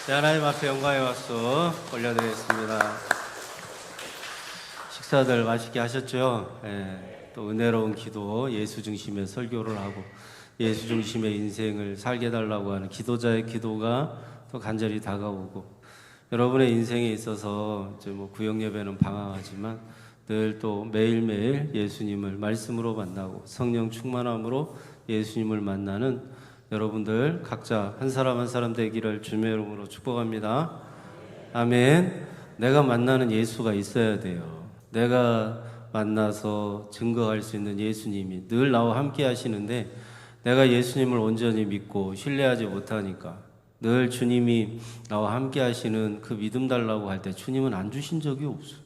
하나님 앞에 영광의 박수 올려드리겠습니다. 식사들 맛있게 하셨죠? 또 은혜로운 기도, 예수 중심의 설교를 하고 예수 중심의 인생을 살게 달라고 하는 기도자의 기도가 또 간절히 다가오고, 여러분의 인생에 있어서 이제 구역 예배는 방황하지만 늘 또 매일매일 예수님을 말씀으로 만나고 성령 충만함으로 예수님을 만나는 여러분들 각자 한 사람 한 사람 되기를 주님의 이름으로 축복합니다. 아멘. 내가 만나는 예수가 있어야 돼요. 내가 만나서 증거할 수 있는 예수님이 늘 나와 함께 하시는데, 내가 예수님을 온전히 믿고 신뢰하지 못하니까 늘 주님이 나와 함께 하시는 그 믿음 달라고 할 때 주님은 안 주신 적이 없어요.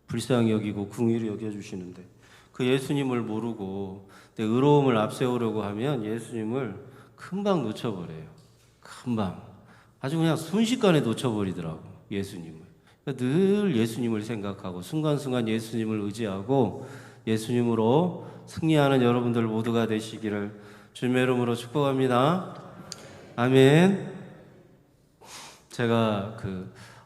불쌍히 여기고 긍휼히 여겨주시는데, 그 예수님을 모르고 내 의로움을 앞세우려고 하면 예수님을 금방 놓쳐버려요. 금방. 아주 그냥 순식간에 놓쳐버리더라고, 예수님을. 그러니까 늘 예수님을 생각하고 순간순간 예수님을 의지하고 예수님으로 승리하는 여러분들 모두가 되시기를 주님의 이름으로 축복합니다. 아멘. 제가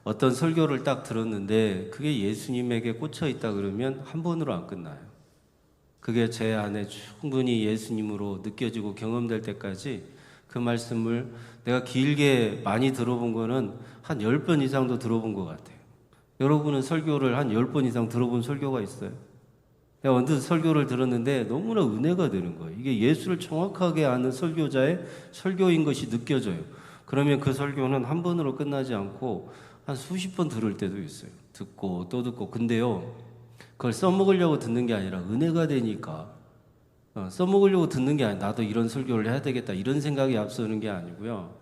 어떤 설교를 딱 들었는데 그게 예수님에게 꽂혀 있다 그러면 한 번으로 안 끝나요. 그게 제 안에 충분히 예수님으로 느껴지고 경험될 때까지 그 말씀을 내가 길게 많이 들어본 거는 한 10번 이상도 들어본 것 같아요. 여러분은 설교를 한 10번 이상 들어본 설교가 있어요? 내가 언뜻 설교를 들었는데 너무나 은혜가 되는 거예요. 이게 예수를 정확하게 아는 설교자의 설교인 것이 느껴져요. 그러면 그 설교는 한 번으로 끝나지 않고 한 수십 번 들을 때도 있어요. 듣고 또 듣고. 근데요, 그걸 써먹으려고 듣는 게 아니라 은혜가 되니까, 써먹으려고 듣는 게 아니라 나도 이런 설교를 해야 되겠다 이런 생각이 앞서는 게 아니고요,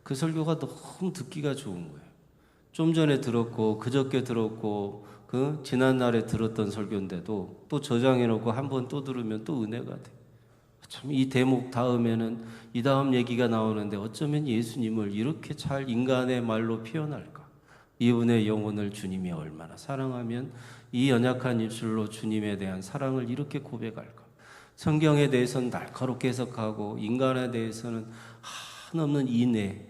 그 설교가 너무 듣기가 좋은 거예요. 좀 전에 들었고 그저께 들었고 그 지난날에 들었던 설교인데도 또 저장해놓고 한 번 또 들으면 또 은혜가 돼. 참, 이 대목 다음에는 이 다음 얘기가 나오는데 어쩌면 예수님을 이렇게 잘 인간의 말로 표현할까? 이분의 영혼을 주님이 얼마나 사랑하면 이 연약한 입술로 주님에 대한 사랑을 이렇게 고백할까? 성경에 대해서는 날카롭게 해석하고 인간에 대해서는 한없는 인애,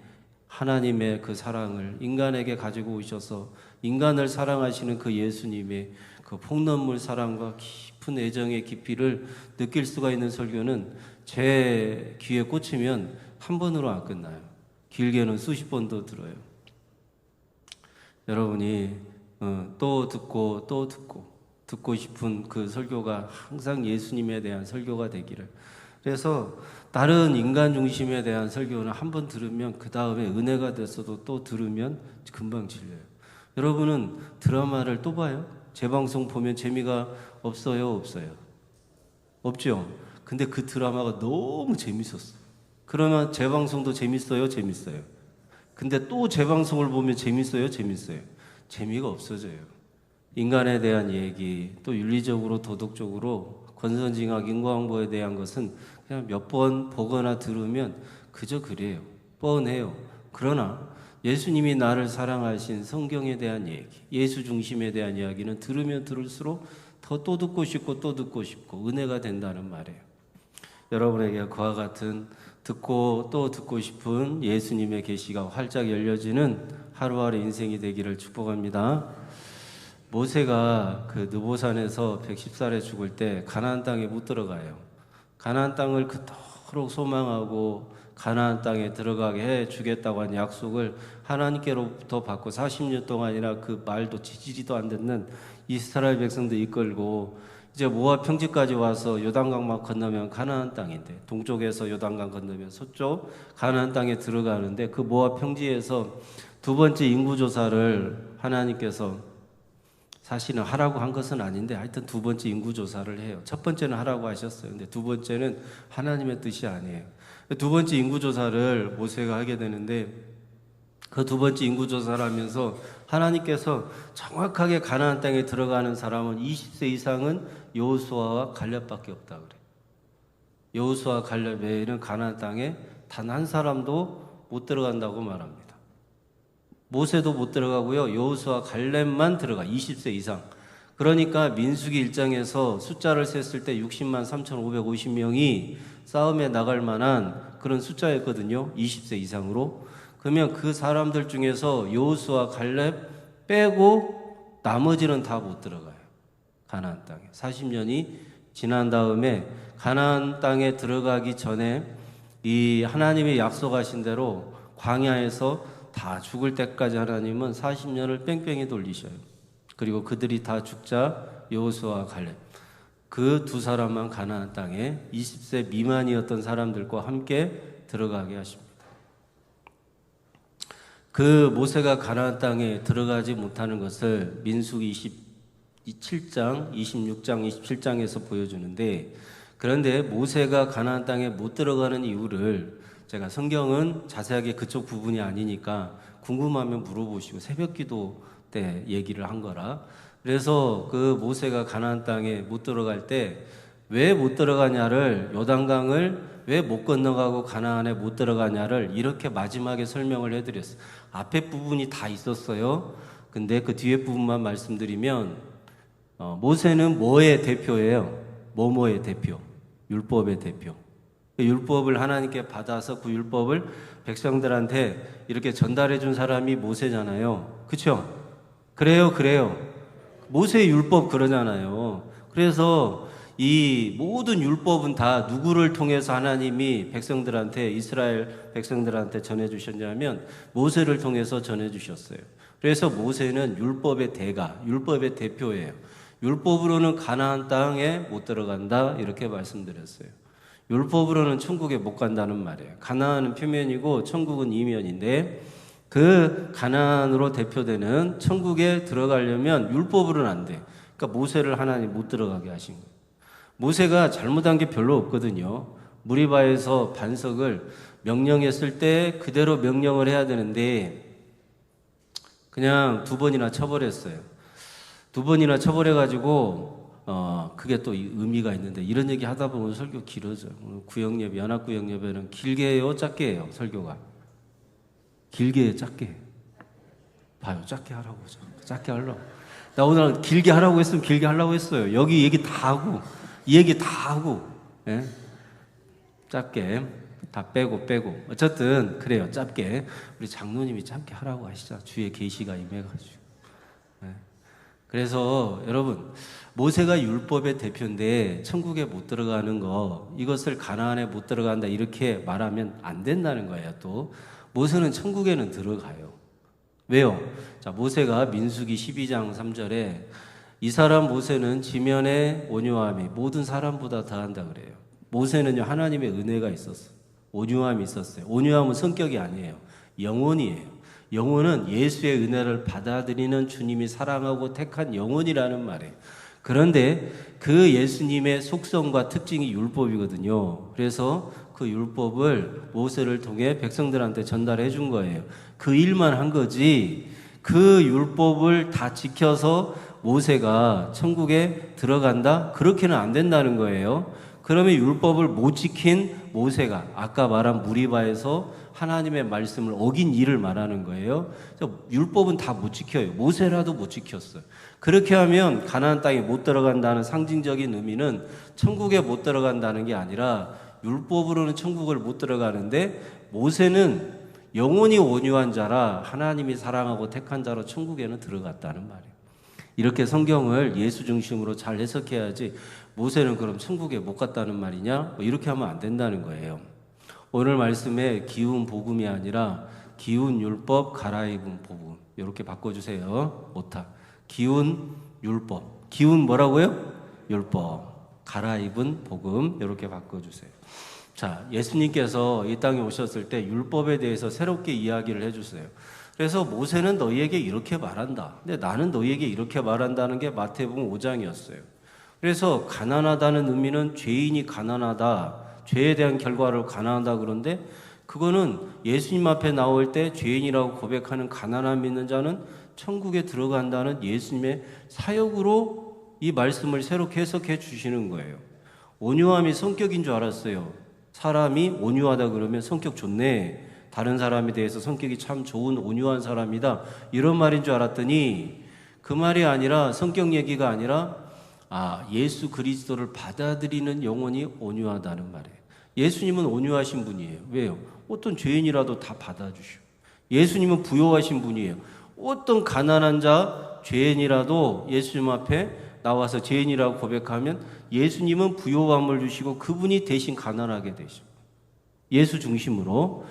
하나님의 그 사랑을 인간에게 가지고 오셔서 인간을 사랑하시는 그 예수님의 그 폭넘물 사랑과 깊은 애정의 깊이를 느낄 수가 있는 설교는 제 귀에 꽂히면 한 번으로 안 끝나요. 길게는 수십 번도 들어요. 여러분이 또 듣고 또 듣고 싶은 그 설교가 항상 예수님에 대한 설교가 되기를. 그래서 다른 인간 중심에 대한 설교는 한 번 들으면 그 다음에 은혜가 됐어도 또 들으면 금방 질려요. 여러분은 드라마를 또 봐요? 재방송 보면 재미가 없어요? 없어요? 없죠? 근데 그 드라마가 너무 재밌었어. 그러면 재방송도 재밌어요? 재밌어요? 근데 또 재방송을 보면 재밌어요? 재밌어요? 재미가 없어져요. 인간에 대한 얘기, 또 윤리적으로 도덕적으로 권선징악 인과응보에 대한 것은 그냥 몇 번 보거나 들으면 그저 그래요. 뻔해요. 그러나 예수님이 나를 사랑하신 성경에 대한 얘기, 예수 중심에 대한 이야기는 들으면 들을수록 더 또 듣고 싶고 또 듣고 싶고 은혜가 된다는 말이에요. 여러분에게 그와 같은 듣고 또 듣고 싶은 예수님의 계시가 활짝 열려지는 하루하루 인생이 되기를 축복합니다. 모세가 그 느보산에서 110살에 죽을 때 가나안 땅에 못 들어가요. 가나안 땅을 그토록 소망하고 가나안 땅에 들어가게 해 주겠다고 한 약속을 하나님께로부터 받고 40년 동안이나 그 말도 지지리도 안 듣는 이스라엘 백성들 이끌고 이제 모압 평지까지 와서 요단강만 건너면 가나안 땅인데, 동쪽에서 요단강 건너면 서쪽 가나안 땅에 들어가는데, 그 모압 평지에서 두 번째 인구조사를 하나님께서 사실은 하라고 한 것은 아닌데 하여튼 두 번째 인구조사를 해요. 첫 번째는 하라고 하셨어요. 근데 두 번째는 하나님의 뜻이 아니에요. 두 번째 인구조사를 모세가 하게 되는데, 그 두 번째 인구조사를 하면서 하나님께서 정확하게 가나안 땅에 들어가는 사람은 20세 이상은 여호수아와 갈렙밖에 없다 그래요. 여호수아 갈렙 외에는 가나안 땅에 단 한 사람도 못 들어간다고 말합니다. 모세도 못 들어가고요, 여호수아 갈렙만 들어가, 20세 이상. 그러니까 민수기 1장에서 숫자를 셌을 때 60만 3,550명이 싸움에 나갈 만한 그런 숫자였거든요. 20세 이상으로. 그러면 그 사람들 중에서 여호수아 갈렙 빼고 나머지는 다 못 들어가요. 가나안 땅에. 40년이 지난 다음에 가나안 땅에 들어가기 전에 이 하나님이 약속하신 대로 광야에서 다 죽을 때까지 하나님은 40년을 뺑뺑이 돌리셔요. 그리고 그들이 다 죽자 여호수아 갈렙 그 두 사람만 가나안 땅에 20세 미만이었던 사람들과 함께 들어가게 하십니다. 그 모세가 가나안 땅에 들어가지 못하는 것을 민수기 27장, 26장, 27장에서 보여주는데, 그런데 모세가 가나안 땅에 못 들어가는 이유를 제가 성경은 자세하게 그쪽 부분이 아니니까 궁금하면 물어보시고 새벽기도 때 얘기를 한 거라. 그래서 그 모세가 가나안 땅에 못 들어갈 때 왜 못 들어가냐를, 요단강을 왜 못 건너가고 가나안에 못 들어가냐를 이렇게 마지막에 설명을 해드렸어요. 앞에 부분이 다 있었어요. 근데 그 뒤에 부분만 말씀드리면 모세는 뭐의 대표예요? 뭐뭐의 대표? 율법의 대표. 율법을 하나님께 받아서 그 율법을 백성들한테 이렇게 전달해 준 사람이 모세잖아요. 그렇죠? 그래요. 모세의 율법 그러잖아요. 그래서 이 모든 율법은 다 누구를 통해서 하나님이 백성들한테, 이스라엘 백성들한테 전해주셨냐면 모세를 통해서 전해주셨어요. 그래서 모세는 율법의 대가, 율법의 대표예요. 율법으로는 가나안 땅에 못 들어간다 이렇게 말씀드렸어요. 율법으로는 천국에 못 간다는 말이에요. 가나안은 표면이고 천국은 이면인데, 그 가나안으로 대표되는 천국에 들어가려면 율법으로는 안 돼. 그러니까 모세를 하나님 못 들어가게 하신 거예요. 모세가 잘못한 게 별로 없거든요. 무리바에서 반석을 명령했을 때 그대로 명령을 해야 되는데 그냥 2번이나 쳐버렸어요. 2번이나 쳐버려가지고 그게 또 의미가 있는데, 이런 얘기 하다 보면 설교 길어져요. 구역예배, 연합구역예배는 길게 해요, 짧게 해요? 설교가 길게 해요, 짧게 해요? 봐요, 짧게 하라고 하죠. 짧게 하려고. 나 오늘 길게 하라고 했으면 길게 하려고 했어요. 여기 얘기 다 하고 이 얘기 다 하고, 예? 짧게 다 빼고 어쨌든 그래요. 짧게. 우리 장로님이 짧게 하라고 하시죠. 주의 계시가 임해가지고. 예. 그래서 여러분, 모세가 율법의 대표인데 천국에 못 들어가는 거, 이것을 가나안에 못 들어간다 이렇게 말하면 안 된다는 거예요. 또 모세는 천국에는 들어가요. 왜요? 자, 모세가 민수기 12장 3절에 이 사람 모세는 지면의 온유함이 모든 사람보다 더한다 그래요. 모세는요, 하나님의 은혜가 있었어요. 온유함이 있었어요. 온유함은 성격이 아니에요. 영혼이에요. 영혼은 예수의 은혜를 받아들이는 주님이 사랑하고 택한 영혼이라는 말이에요. 그런데 그 예수님의 속성과 특징이 율법이거든요. 그래서 그 율법을 모세를 통해 백성들한테 전달해 준 거예요. 그 일만 한 거지, 그 율법을 다 지켜서 모세가 천국에 들어간다? 그렇게는 안 된다는 거예요. 그러면 율법을 못 지킨 모세가 아까 말한 무리바에서 하나님의 말씀을 어긴 일을 말하는 거예요. 율법은 다 못 지켜요. 모세라도 못 지켰어요. 그렇게 하면 가나안 땅에 못 들어간다는 상징적인 의미는 천국에 못 들어간다는 게 아니라 율법으로는 천국을 못 들어가는데 모세는 영혼이 온유한 자라 하나님이 사랑하고 택한 자로 천국에는 들어갔다는 말이에요. 이렇게 성경을 예수 중심으로 잘 해석해야지 모세는 그럼 천국에 못 갔다는 말이냐? 이렇게 하면 안 된다는 거예요. 오늘 말씀에 기운 복음이 아니라 기운 율법 갈아입은 복음, 이렇게 바꿔주세요. 오타. 기운 율법, 기운 뭐라고요? 율법, 갈아입은 복음, 이렇게 바꿔주세요. 자, 예수님께서 이 땅에 오셨을 때 율법에 대해서 새롭게 이야기를 해주세요. 그래서 모세는 너희에게 이렇게 말한다. 근데 나는 너희에게 이렇게 말한다는 게 마태복음 5장이었어요. 그래서 가난하다는 의미는 죄인이 가난하다, 죄에 대한 결과를 가난하다 그런데, 그거는 예수님 앞에 나올 때 죄인이라고 고백하는 가난함 있는 자는 천국에 들어간다는 예수님의 사역으로 이 말씀을 새롭게 해석해 주시는 거예요. 온유함이 성격인 줄 알았어요. 사람이 온유하다 그러면 성격 좋네, 다른 사람에 대해서 성격이 참 좋은 온유한 사람이다, 이런 말인 줄 알았더니 그 말이 아니라, 성격 얘기가 아니라 예수 그리스도를 받아들이는 영혼이 온유하다는 말이에요. 예수님은 온유하신 분이에요. 왜요? 어떤 죄인이라도 다 받아주시고 예수님은 부요하신 분이에요. 어떤 가난한 자, 죄인이라도 예수님 앞에 나와서 죄인이라고 고백하면 예수님은 부요함을 주시고 그분이 대신 가난하게 되죠. 예수 중심으로.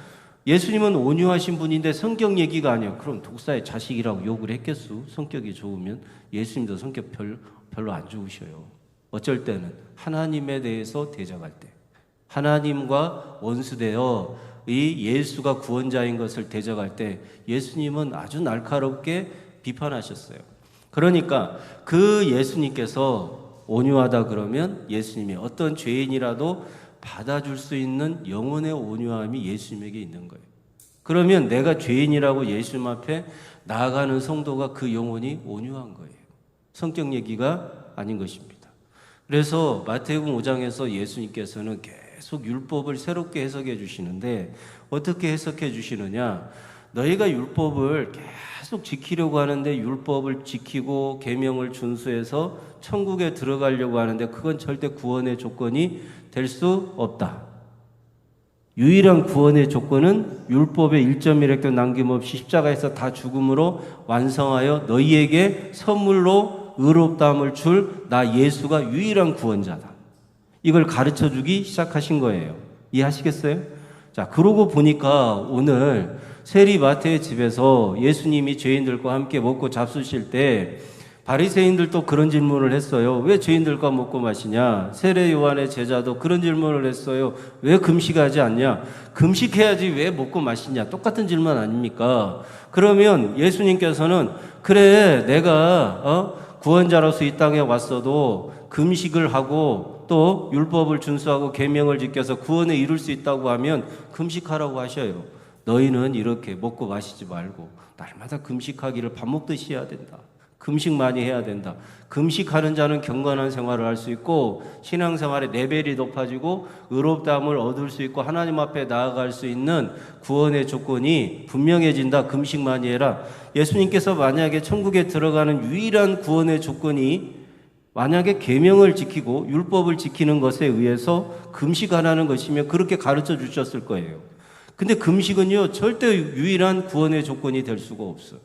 예수님은 온유하신 분인데 성격 얘기가 아니에요. 그럼 독사의 자식이라고 욕을 했겠수? 성격이 좋으면. 예수님도 성격 별로 안 좋으셔요. 어쩔 때는 하나님에 대해서 대적할 때, 하나님과 원수되어 이 예수가 구원자인 것을 대적할 때 예수님은 아주 날카롭게 비판하셨어요. 그러니까 그 예수님께서 온유하다 그러면 예수님이 어떤 죄인이라도 받아줄 수 있는 영혼의 온유함이 예수님에게 있는 거예요. 그러면 내가 죄인이라고 예수님 앞에 나아가는 성도가 그 영혼이 온유한 거예요. 성격 얘기가 아닌 것입니다. 그래서 마태복음 5장에서 예수님께서는 계속 율법을 새롭게 해석해 주시는데 어떻게 해석해 주시느냐? 너희가 율법을 계속 지키려고 하는데 율법을 지키고 계명을 준수해서 천국에 들어가려고 하는데 그건 절대 구원의 조건이 될 수 없다. 유일한 구원의 조건은 율법의 1.1획도 남김없이 십자가에서 다 죽음으로 완성하여 너희에게 선물로 의롭다함을 줄 나 예수가 유일한 구원자다. 이걸 가르쳐 주기 시작하신 거예요. 이해하시겠어요? 자, 그러고 보니까 오늘 세리 마태의 집에서 예수님이 죄인들과 함께 먹고 잡수실 때 바리새인들도 그런 질문을 했어요. 왜 죄인들과 먹고 마시냐? 세례 요한의 제자도 그런 질문을 했어요. 왜 금식하지 않냐? 금식해야지 왜 먹고 마시냐? 똑같은 질문 아닙니까? 그러면 예수님께서는 그래 내가 구원자로서 이 땅에 왔어도 금식을 하고 또 율법을 준수하고 계명을 지켜서 구원에 이룰 수 있다고 하면 금식하라고 하셔요. 너희는 이렇게 먹고 마시지 말고 날마다 금식하기를 밥 먹듯이 해야 된다. 금식 많이 해야 된다. 금식하는 자는 경건한 생활을 할 수 있고 신앙생활의 레벨이 높아지고 의롭다함을 얻을 수 있고 하나님 앞에 나아갈 수 있는 구원의 조건이 분명해진다. 금식 많이 해라. 예수님께서 만약에 천국에 들어가는 유일한 구원의 조건이 만약에 계명을 지키고 율법을 지키는 것에 의해서 금식하라는 것이면 그렇게 가르쳐 주셨을 거예요. 근데 금식은요 절대 유일한 구원의 조건이 될 수가 없어요.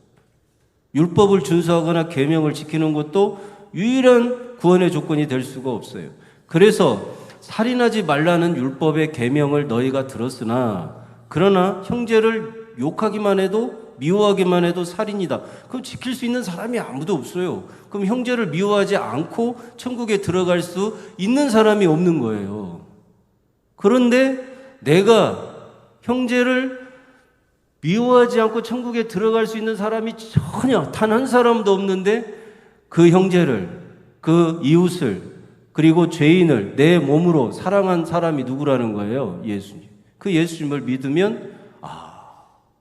율법을 준수하거나 계명을 지키는 것도 유일한 구원의 조건이 될 수가 없어요. 그래서 살인하지 말라는 율법의 계명을 너희가 들었으나 그러나 형제를 욕하기만 해도 미워하기만 해도 살인이다. 그럼 지킬 수 있는 사람이 아무도 없어요. 그럼 형제를 미워하지 않고 천국에 들어갈 수 있는 사람이 없는 거예요. 그런데 내가 형제를 미워하지 않고 천국에 들어갈 수 있는 사람이 전혀 단 한 사람도 없는데 그 형제를, 그 이웃을, 그리고 죄인을 내 몸으로 사랑한 사람이 누구라는 거예요? 예수님. 그 예수님을 믿으면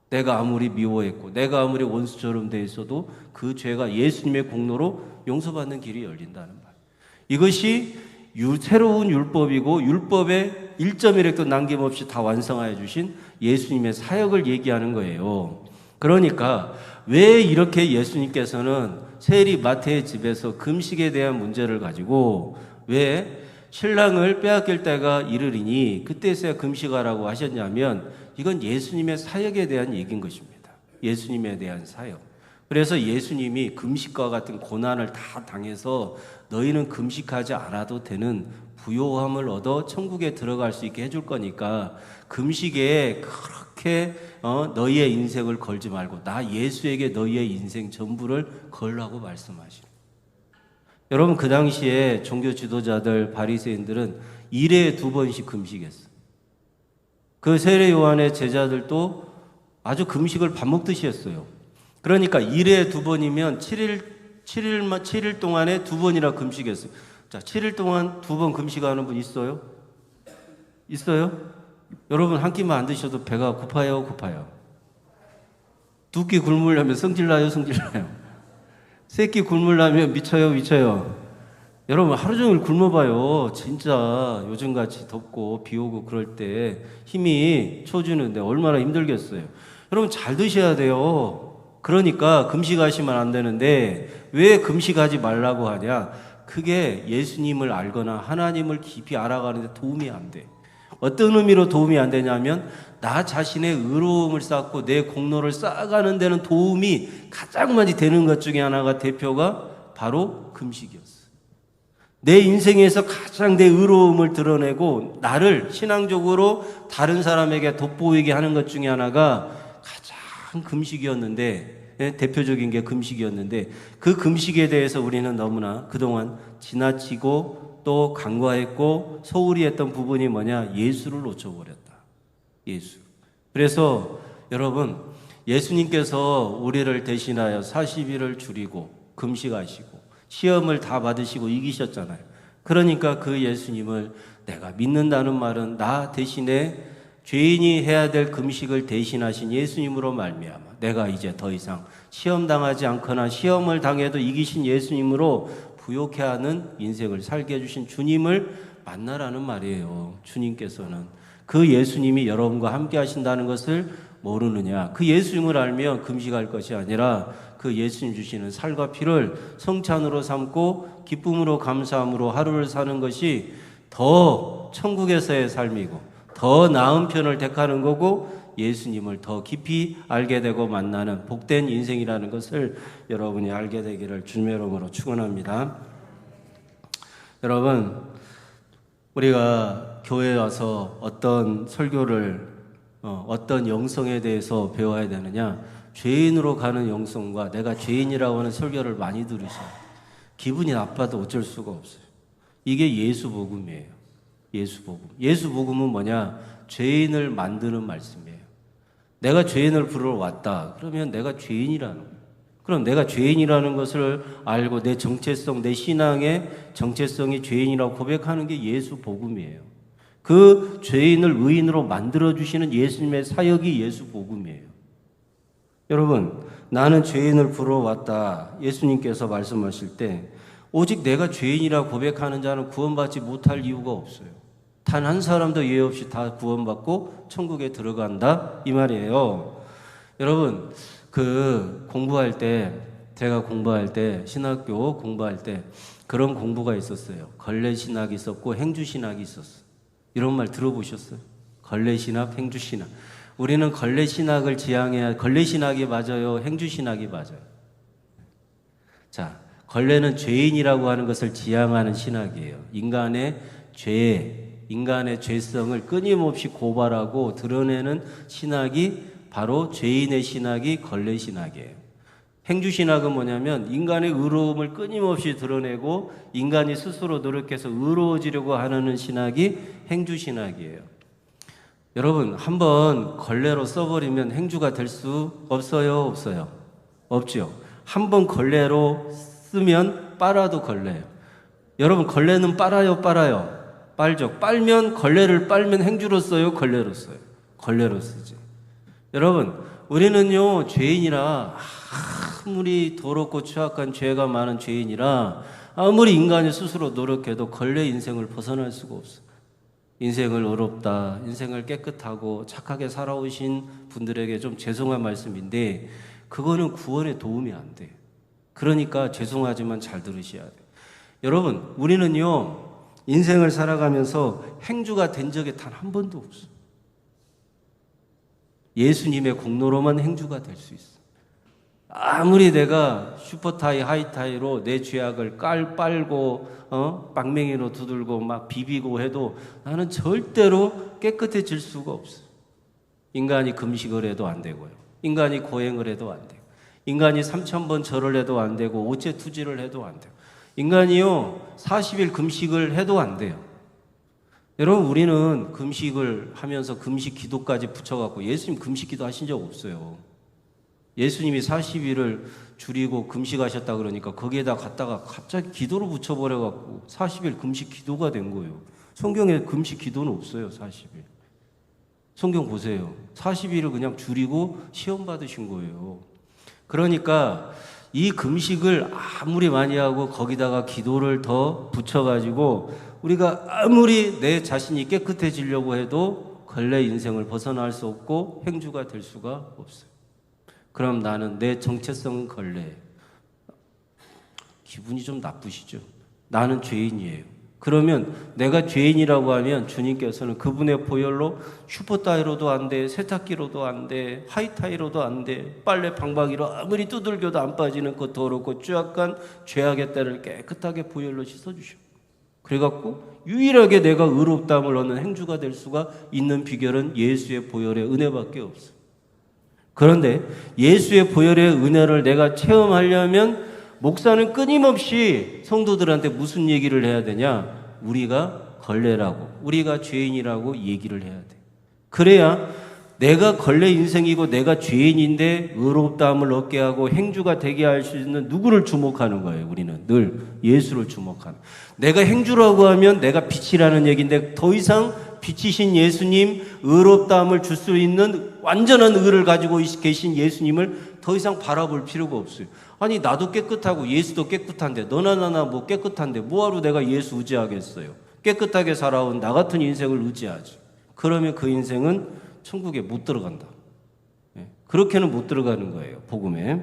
내가 아무리 미워했고 내가 아무리 원수처럼 돼 있어도 그 죄가 예수님의 공로로 용서받는 길이 열린다는 말. 이것이 새로운 율법이고 율법의 1.1획도 남김없이 다 완성하여 주신 예수님의 사역을 얘기하는 거예요. 그러니까 왜 이렇게 예수님께서는 세리 마태의 집에서 금식에 대한 문제를 가지고 왜 신랑을 빼앗길 때가 이르리니 그때서야 금식하라고 하셨냐면 이건 예수님의 사역에 대한 얘기인 것입니다. 예수님에 대한 사역. 그래서 예수님이 금식과 같은 고난을 다 당해서 너희는 금식하지 않아도 되는 부요함을 얻어 천국에 들어갈 수 있게 해줄 거니까 금식에 그렇게 너희의 인생을 걸지 말고 나 예수에게 너희의 인생 전부를 걸라고 말씀하시는. 여러분 그 당시에 종교 지도자들 바리새인들은 일에 2번씩 금식했어요. 그 세례 요한의 제자들도 아주 금식을 밥 먹듯이 했어요. 그러니까 일에 2번이면 7일 동안에 2번이나 금식했어요. 자, 7일 동안 2번 금식하는 분 있어요? 있어요? 여러분 한 끼만 안 드셔도 배가 고파요? 2끼 굶으려면 성질나요? 3끼 굶으려면 미쳐요? 여러분 하루 종일 굶어봐요. 진짜 요즘같이 덥고 비 오고 그럴 때 힘이 쳐주는데 얼마나 힘들겠어요. 여러분 잘 드셔야 돼요. 그러니까 금식하시면 안 되는데 왜 금식하지 말라고 하냐? 그게 예수님을 알거나 하나님을 깊이 알아가는데 도움이 안 돼. 어떤 의미로 도움이 안 되냐면 나 자신의 의로움을 쌓고 내 공로를 쌓아가는 데는 도움이 가장 많이 되는 것 중에 하나가 대표가 바로 금식이었어요. 내 인생에서 가장 내 의로움을 드러내고 나를 신앙적으로 다른 사람에게 돋보이게 하는 것 중에 하나가 가장 금식이었는데, 대표적인 게 금식이었는데, 그 금식에 대해서 우리는 너무나 그동안 지나치고 또 간과했고 소홀히 했던 부분이 뭐냐? 예수를 놓쳐버렸다. 예수. 그래서 여러분, 예수님께서 우리를 대신하여 40일을 줄이고 금식하시고 시험을 다 받으시고 이기셨잖아요. 그러니까 그 예수님을 내가 믿는다는 말은 나 대신에 죄인이 해야 될 금식을 대신하신 예수님으로 말미암아 내가 이제 더 이상 시험 당하지 않거나 시험을 당해도 이기신 예수님으로 부욕해 하는 인생을 살게 해주신 주님을 만나라는 말이에요. 주님께서는 그 예수님이 여러분과 함께 하신다는 것을 모르느냐? 그 예수님을 알면 금식할 것이 아니라 그 예수님 주시는 살과 피를 성찬으로 삼고 기쁨으로 감사함으로 하루를 사는 것이 더 천국에서의 삶이고 더 나은 편을 택하는 거고 예수님을 더 깊이 알게 되고 만나는 복된 인생이라는 것을 여러분이 알게 되기를 주님의 이름으로 축원합니다. 여러분, 우리가 교회에 와서 어떤 설교를 어떤 영성에 대해서 배워야 되느냐? 죄인으로 가는 영성과 내가 죄인이라고 하는 설교를 많이 들으셔요. 기분이 나빠도 어쩔 수가 없어요. 이게 예수 복음이에요. 예수 복음. 예수 복음은 뭐냐? 죄인을 만드는 말씀이에요. 내가 죄인을 부르러 왔다. 그러면 내가 죄인이라는 거예요. 그럼 내가 죄인이라는 것을 알고 내 정체성, 내 신앙의 정체성이 죄인이라고 고백하는 게 예수 복음이에요. 그 죄인을 의인으로 만들어주시는 예수님의 사역이 예수 복음이에요. 여러분, 나는 죄인을 부르러 왔다. 예수님께서 말씀하실 때 오직 내가 죄인이라 고백하는 자는 구원받지 못할 이유가 없어요. 단 한 사람도 예외 없이 다 구원받고 천국에 들어간다 이 말이에요. 여러분, 그 공부할 때 제가 공부할 때 신학교 공부할 때 그런 공부가 있었어요. 걸레신학이 있었고 행주신학이 있었어요. 이런 말 들어보셨어요? 걸레신학, 행주신학. 우리는 걸레신학을 지향해야, 걸레신학이 맞아요? 행주신학이 맞아요? 자, 걸레는 죄인이라고 하는 것을 지향하는 신학이에요. 인간의 죄성을 끊임없이 고발하고 드러내는 신학이 바로 죄인의 신학이 걸레신학이에요. 행주신학은 뭐냐면 인간의 의로움을 끊임없이 드러내고 인간이 스스로 노력해서 의로워지려고 하는 신학이 행주신학이에요. 여러분, 한번 걸레로 써버리면 행주가 될 수 없어요? 없어요? 없죠. 한번 걸레로 쓰면 빨아도 걸레예요. 여러분, 걸레는 빨아요? 빨아요? 빨죠. 빨면 걸레를 빨면 행주로 써요? 걸레로 써요? 걸레로 쓰지. 여러분, 우리는요 죄인이라 아무리 더럽고 추악한 죄가 많은 죄인이라 아무리 인간이 스스로 노력해도 걸레 인생을 벗어날 수가 없어요. 인생을 어렵다, 인생을 깨끗하고 착하게 살아오신 분들에게 좀 죄송한 말씀인데 그거는 구원에 도움이 안 돼요. 그러니까 죄송하지만 잘 들으셔야 돼요. 여러분, 우리는요 인생을 살아가면서 행주가 된 적이 단 한 번도 없어요. 예수님의 공로로만 행주가 될 수 있어. 아무리 내가 슈퍼타이, 하이타이로 내 죄악을 빨고 빵맹이로 두들고 막 비비고 해도 나는 절대로 깨끗해질 수가 없어. 인간이 금식을 해도 안 되고요. 인간이 고행을 해도 안 되고, 인간이 3,000번 절을 해도 안 되고, 오체투지를 해도 안 되고, 인간이요 40일 금식을 해도 안 돼요. 여러분, 우리는 금식을 하면서 금식 기도까지 붙여갖고 예수님 금식 기도 하신 적 없어요. 예수님이 40일을 줄이고 금식하셨다 그러니까 거기에다 갖다가 갑자기 기도를 붙여버려갖고 40일 금식 기도가 된 거예요. 성경에 금식 기도는 없어요. 40일. 성경 보세요. 40일을 그냥 줄이고 시험 받으신 거예요. 그러니까 이 금식을 아무리 많이 하고 거기다가 기도를 더 붙여가지고 우리가 아무리 내 자신이 깨끗해지려고 해도 걸레 인생을 벗어날 수 없고 행주가 될 수가 없어요. 그럼 나는 내 정체성은 걸레. 기분이 좀 나쁘시죠? 나는 죄인이에요. 그러면 내가 죄인이라고 하면 주님께서는 그분의 보혈로 슈퍼타이로도 안 돼, 세탁기로도 안 돼, 하이타이로도 안 돼, 빨래 방박이로 아무리 두들겨도 안 빠지는 그 더럽고 쥐약한 죄악의 때를 깨끗하게 보혈로 씻어주셔. 그래갖고 유일하게 내가 의롭다함을 얻는 행주가 될 수가 있는 비결은 예수의 보혈의 은혜밖에 없어. 그런데 예수의 보혈의 은혜를 내가 체험하려면 목사는 끊임없이 성도들한테 무슨 얘기를 해야 되냐? 우리가 걸레라고, 우리가 죄인이라고 얘기를 해야 돼. 그래야 내가 걸레 인생이고 내가 죄인인데 의롭다함을 얻게 하고 행주가 되게 할 수 있는 누구를 주목하는 거예요. 우리는 늘 예수를 주목하는. 내가 행주라고 하면 내가 빛이라는 얘기인데 더 이상 빛이신 예수님, 의롭다함을 줄 수 있는 완전한 의를 가지고 계신 예수님을 더 이상 바라볼 필요가 없어요. 아니 나도 깨끗하고 예수도 깨끗한데 너나 나나 뭐 깨끗한데 뭐하러 내가 예수 의지하겠어요. 깨끗하게 살아온 나 같은 인생을 의지하지. 그러면 그 인생은 천국에 못 들어간다. 그렇게는 못 들어가는 거예요. 복음에.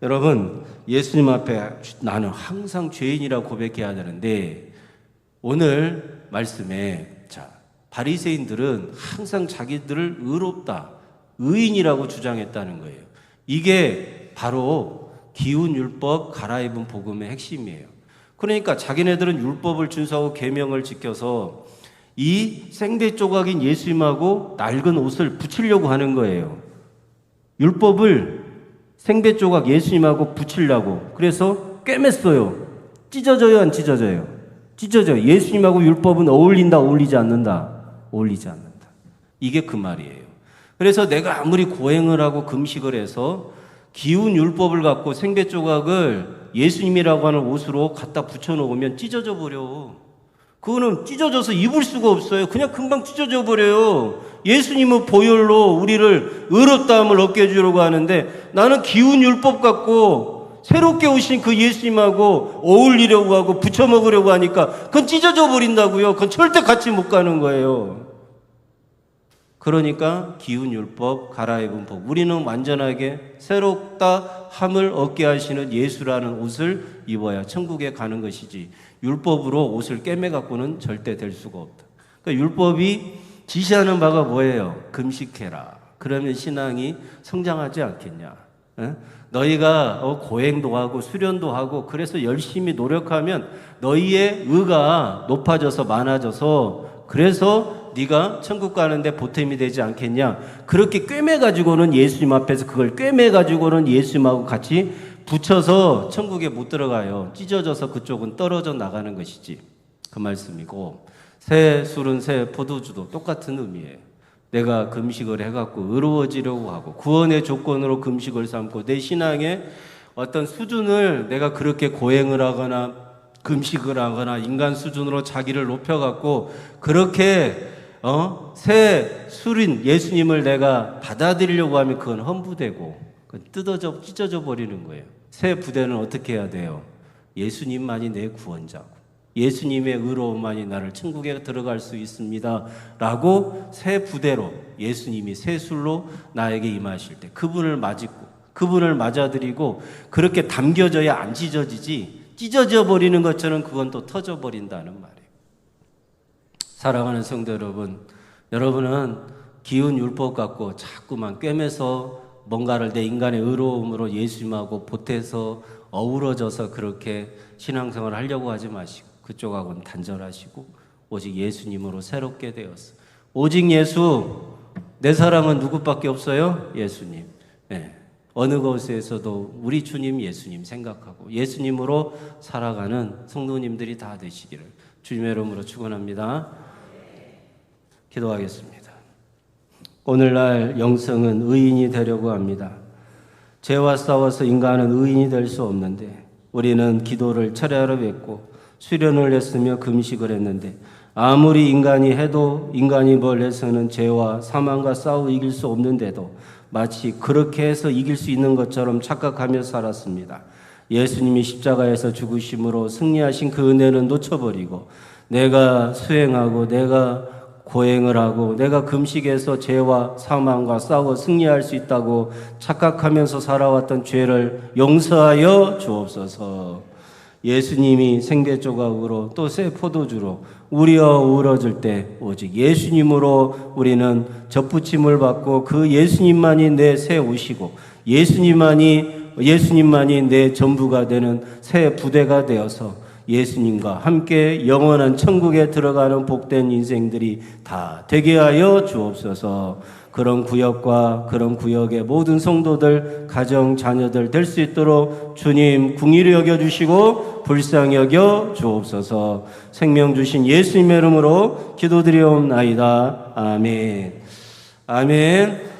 여러분 예수님 앞에 나는 항상 죄인이라고 고백해야 되는데 오늘 말씀에 자 바리새인들은 항상 자기들을 의롭다, 의인이라고 주장했다는 거예요. 이게 바로 기운 율법 갈아입은 복음의 핵심이에요. 그러니까 자기네들은 율법을 준수하고 계명을 지켜서 이 생배 조각인 예수님하고 낡은 옷을 붙이려고 하는 거예요. 율법을 생배 조각 예수님하고 붙이려고. 그래서 꿰맸어요. 찢어져요, 안 찢어져요? 찢어져요. 예수님하고 율법은 어울린다, 어울리지 않는다? 어울리지 않는다. 이게 그 말이에요. 그래서 내가 아무리 고행을 하고 금식을 해서 기운 율법을 갖고 생배 조각을 예수님이라고 하는 옷으로 갖다 붙여놓으면 찢어져 버려. 그거는 찢어져서 입을 수가 없어요. 그냥 금방 찢어져 버려요. 예수님은 보혈로 우리를 의롭다함을 얻게 해주려고 하는데 나는 기운 율법 갖고 새롭게 오신 그 예수님하고 어울리려고 하고 붙여 먹으려고 하니까 그건 찢어져 버린다고요. 그건 절대 같이 못 가는 거예요. 그러니까 기운 율법 갈아입은 법. 우리는 완전하게 새롭다 함을 얻게 하시는 예수라는 옷을 입어야 천국에 가는 것이지 율법으로 옷을 꿰매 갖고는 절대 될 수가 없다. 그러니까 율법이 지시하는 바가 뭐예요? 금식해라. 그러면 신앙이 성장하지 않겠냐? 너희가 고행도 하고 수련도 하고 그래서 열심히 노력하면 너희의 의가 높아져서 많아져서 그래서 네가 천국 가는데 보탬이 되지 않겠냐? 그렇게 꿰매가지고는 예수님 앞에서 그걸 꿰매가지고는 예수님하고 같이 붙여서 천국에 못 들어가요. 찢어져서 그쪽은 떨어져 나가는 것이지. 그 말씀이고 새 술은 새 포도주도 똑같은 의미예요. 내가 금식을 해갖고 의로워지려고 하고 구원의 조건으로 금식을 삼고 내 신앙의 어떤 수준을 내가 그렇게 고행을 하거나 금식을 하거나 인간 수준으로 자기를 높여갖고 그렇게 새 술인 예수님을 내가 받아들이려고 하면 그건 험부되고 뜯어져 찢어져 버리는 거예요. 새 부대는 어떻게 해야 돼요? 예수님만이 내 구원자고 예수님의 의로움만이 나를 천국에 들어갈 수 있습니다 라고 새 부대로 예수님이 새 술로 나에게 임하실 때 그분을 맞이고 그분을 맞아들이고 그렇게 담겨져야 안 찢어지지 찢어져 버리는 것처럼 그건 또 터져 버린다는 말이에요. 사랑하는 성도 여러분, 여러분은 기운 율법 갖고 자꾸만 꿰매서 뭔가를 내 인간의 의로움으로 예수님하고 보태서 어우러져서 그렇게 신앙생활을 하려고 하지 마시고 그쪽하고는 단절하시고 오직 예수님으로 새롭게 되었어. 오직 예수, 내 사랑은 누구밖에 없어요? 예수님. 네. 어느 곳에서도 우리 주님 예수님 생각하고 예수님으로 살아가는 성도님들이 다 되시기를 주님의 이름으로 축원합니다. 기도하겠습니다. 오늘날 영성은 의인이 되려고 합니다. 죄와 싸워서 인간은 의인이 될 수 없는데 우리는 기도를 철야로 했고 수련을 했으며 금식을 했는데 아무리 인간이 해도 인간이 벌해서는 죄와 사망과 싸워 이길 수 없는데도 마치 그렇게 해서 이길 수 있는 것처럼 착각하며 살았습니다. 예수님이 십자가에서 죽으심으로 승리하신 그 은혜는 놓쳐버리고 내가 수행하고 내가 고행을 하고 내가 금식해서 죄와 사망과 싸워 승리할 수 있다고 착각하면서 살아왔던 죄를 용서하여 주옵소서. 예수님이 생대 조각으로 또 새 포도주로 우리와 우러질 때 오직 예수님으로 우리는 접붙임을 받고 그 예수님만이 내 새 옷이고 예수님만이 내 전부가 되는 새 부대가 되어서 예수님과 함께 영원한 천국에 들어가는 복된 인생들이 다 되게 하여 주옵소서. 그런 구역과 그런 구역의 모든 성도들, 가정, 자녀들 될 수 있도록 주님 긍휼히 여겨주시고 불쌍히 여겨 주옵소서. 생명 주신 예수님의 이름으로 기도드리옵나이다. 아멘. 아멘.